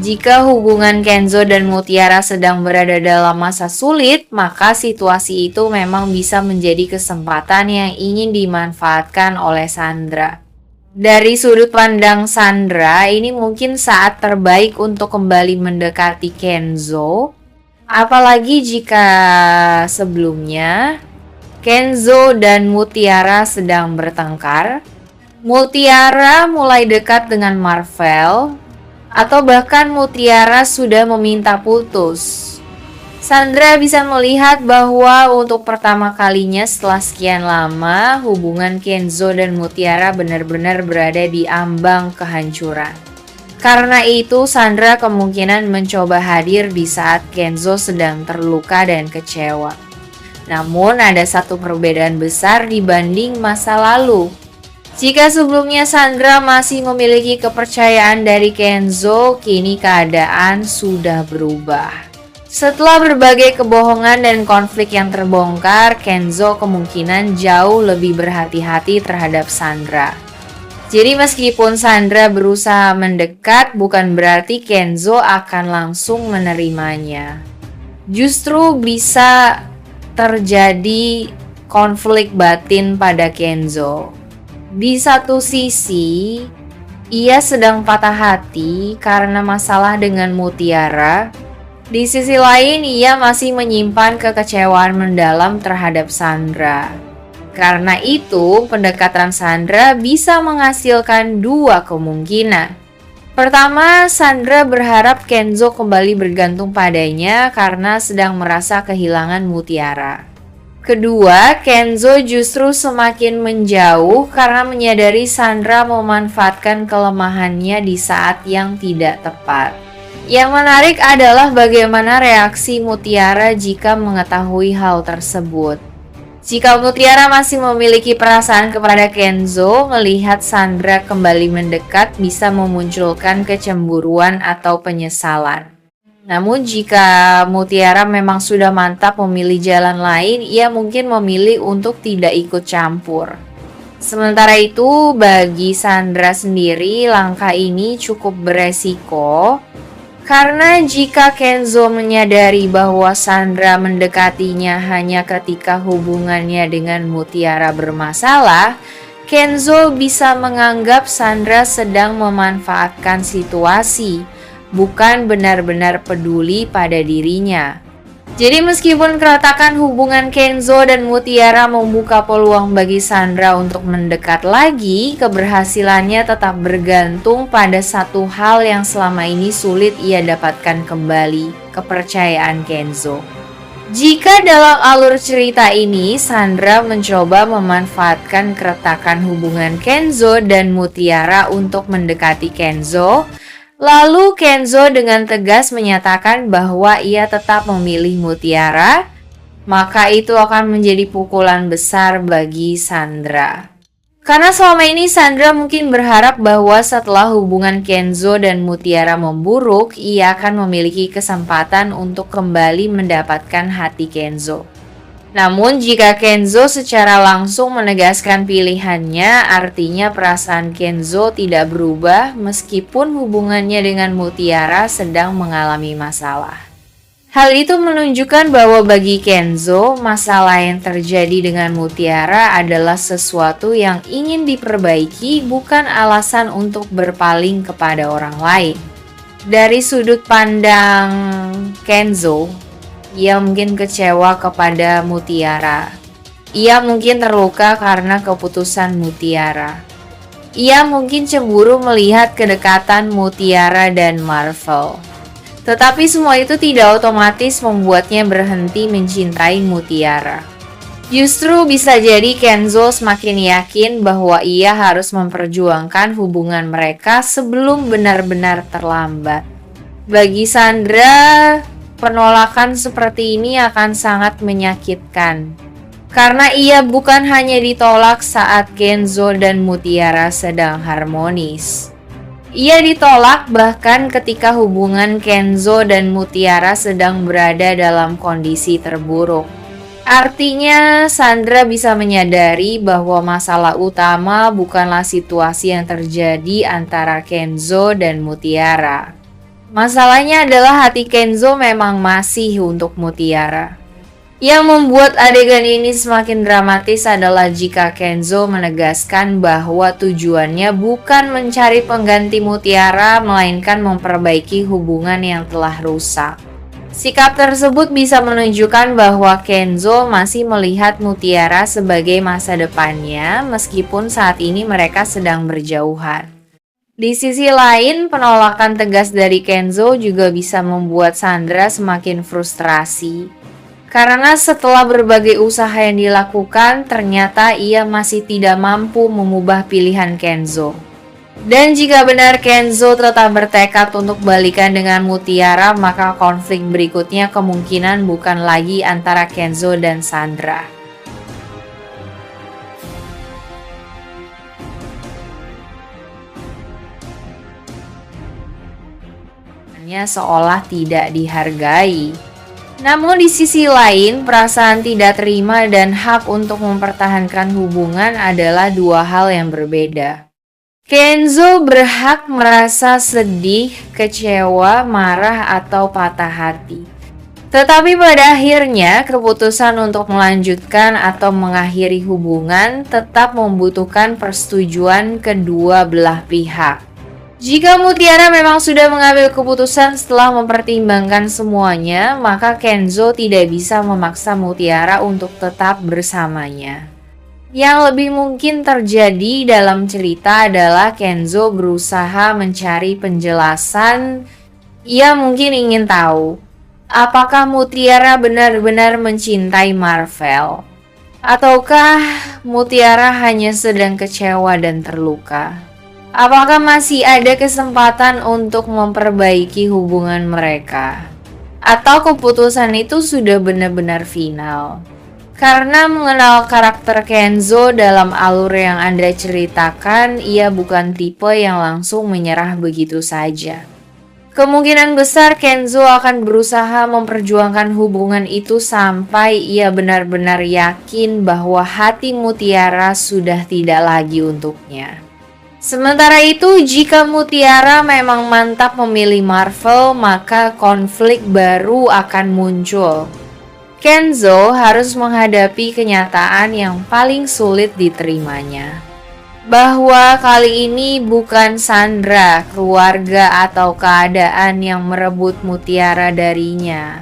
Jika hubungan Kenzo dan Mutiara sedang berada dalam masa sulit, maka situasi itu memang bisa menjadi kesempatan yang ingin dimanfaatkan oleh Sandra. Dari sudut pandang Sandra, ini mungkin saat terbaik untuk kembali mendekati Kenzo. Apalagi jika sebelumnya Kenzo dan Mutiara sedang bertengkar. Mutiara mulai dekat dengan Marvel, atau bahkan Mutiara sudah meminta putus. Sandra bisa melihat bahwa untuk pertama kalinya setelah sekian lama, hubungan Kenzo dan Mutiara benar-benar berada di ambang kehancuran. Karena itu, Sandra kemungkinan mencoba hadir di saat Kenzo sedang terluka dan kecewa. Namun, ada satu perbedaan besar dibanding masa lalu. Jika sebelumnya Sandra masih memiliki kepercayaan dari Kenzo, kini keadaan sudah berubah. Setelah berbagai kebohongan dan konflik yang terbongkar, Kenzo kemungkinan jauh lebih berhati-hati terhadap Sandra. Jadi meskipun Sandra berusaha mendekat, bukan berarti Kenzo akan langsung menerimanya. Justru bisa terjadi konflik batin pada Kenzo. Di satu sisi, ia sedang patah hati karena masalah dengan Mutiara. Di sisi lain, ia masih menyimpan kekecewaan mendalam terhadap Sandra. Karena itu, pendekatan Sandra bisa menghasilkan dua kemungkinan. Pertama, Sandra berharap Kenzo kembali bergantung padanya karena sedang merasa kehilangan Mutiara. Kedua, Kenzo justru semakin menjauh karena menyadari Sandra memanfaatkan kelemahannya di saat yang tidak tepat. Yang menarik adalah bagaimana reaksi Mutiara jika mengetahui hal tersebut. Jika Mutiara masih memiliki perasaan kepada Kenzo, melihat Sandra kembali mendekat bisa memunculkan kecemburuan atau penyesalan. Namun jika Mutiara memang sudah mantap memilih jalan lain, ia mungkin memilih untuk tidak ikut campur. Sementara itu, bagi Sandra sendiri, langkah ini cukup beresiko. Karena jika Kenzo menyadari bahwa Sandra mendekatinya hanya ketika hubungannya dengan Mutiara bermasalah, Kenzo bisa menganggap Sandra sedang memanfaatkan situasi, bukan benar-benar peduli pada dirinya. Jadi meskipun keretakan hubungan Kenzo dan Mutiara membuka peluang bagi Sandra untuk mendekat lagi, keberhasilannya tetap bergantung pada satu hal yang selama ini sulit ia dapatkan kembali, kepercayaan Kenzo. Jika dalam alur cerita ini, Sandra mencoba memanfaatkan keretakan hubungan Kenzo dan Mutiara untuk mendekati Kenzo, lalu Kenzo dengan tegas menyatakan bahwa ia tetap memilih Mutiara, maka itu akan menjadi pukulan besar bagi Sandra. Karena selama ini Sandra mungkin berharap bahwa setelah hubungan Kenzo dan Mutiara memburuk, ia akan memiliki kesempatan untuk kembali mendapatkan hati Kenzo. Namun jika Kenzo secara langsung menegaskan pilihannya, artinya perasaan Kenzo tidak berubah meskipun hubungannya dengan Mutiara sedang mengalami masalah. Hal itu menunjukkan bahwa bagi Kenzo, masalah yang terjadi dengan Mutiara adalah sesuatu yang ingin diperbaiki, bukan alasan untuk berpaling kepada orang lain. Dari sudut pandang Kenzo, ia mungkin kecewa kepada Mutiara. Ia mungkin terluka karena keputusan Mutiara. Ia mungkin cemburu melihat kedekatan Mutiara dan Marvel. Tetapi semua itu tidak otomatis membuatnya berhenti mencintai Mutiara. Justru bisa jadi Kenzo semakin yakin bahwa ia harus memperjuangkan hubungan mereka sebelum benar-benar terlambat. Bagi Sandra, penolakan seperti ini akan sangat menyakitkan. Karena ia bukan hanya ditolak saat Kenzo dan Mutiara sedang harmonis. Ia ditolak bahkan ketika hubungan Kenzo dan Mutiara sedang berada dalam kondisi terburuk. Artinya, Sandra bisa menyadari bahwa masalah utama bukanlah situasi yang terjadi antara Kenzo dan Mutiara. Masalahnya adalah hati Kenzo memang masih untuk Mutiara. Yang membuat adegan ini semakin dramatis adalah jika Kenzo menegaskan bahwa tujuannya bukan mencari pengganti Mutiara, melainkan memperbaiki hubungan yang telah rusak. Sikap tersebut bisa menunjukkan bahwa Kenzo masih melihat Mutiara sebagai masa depannya, meskipun saat ini mereka sedang berjauhan. Di sisi lain, penolakan tegas dari Kenzo juga bisa membuat Sandra semakin frustrasi. Karena setelah berbagai usaha yang dilakukan, ternyata ia masih tidak mampu mengubah pilihan Kenzo. Dan jika benar Kenzo tetap bertekad untuk balikan dengan Mutiara, maka konflik berikutnya kemungkinan bukan lagi antara Kenzo dan Sandra. Hanya seolah tidak dihargai. Namun di sisi lain, perasaan tidak terima dan hak untuk mempertahankan hubungan adalah dua hal yang berbeda. Kenzo berhak merasa sedih, kecewa, marah, atau patah hati. Tetapi pada akhirnya, keputusan untuk melanjutkan atau mengakhiri hubungan tetap membutuhkan persetujuan kedua belah pihak. Jika Mutiara memang sudah mengambil keputusan setelah mempertimbangkan semuanya, maka Kenzo tidak bisa memaksa Mutiara untuk tetap bersamanya. Yang lebih mungkin terjadi dalam cerita adalah Kenzo berusaha mencari penjelasan. Ia mungkin ingin tahu, apakah Mutiara benar-benar mencintai Marvel? Ataukah Mutiara hanya sedang kecewa dan terluka? Apakah masih ada kesempatan untuk memperbaiki hubungan mereka? Atau keputusan itu sudah benar-benar final? Karena mengenal karakter Kenzo dalam alur yang Anda ceritakan, ia bukan tipe yang langsung menyerah begitu saja. Kemungkinan besar Kenzo akan berusaha memperjuangkan hubungan itu sampai ia benar-benar yakin bahwa hati Mutiara sudah tidak lagi untuknya. Sementara itu, jika Mutiara memang mantap memilih Marvel, maka konflik baru akan muncul. Kenzo harus menghadapi kenyataan yang paling sulit diterimanya. Bahwa kali ini bukan Sandra, keluarga, atau keadaan yang merebut Mutiara darinya.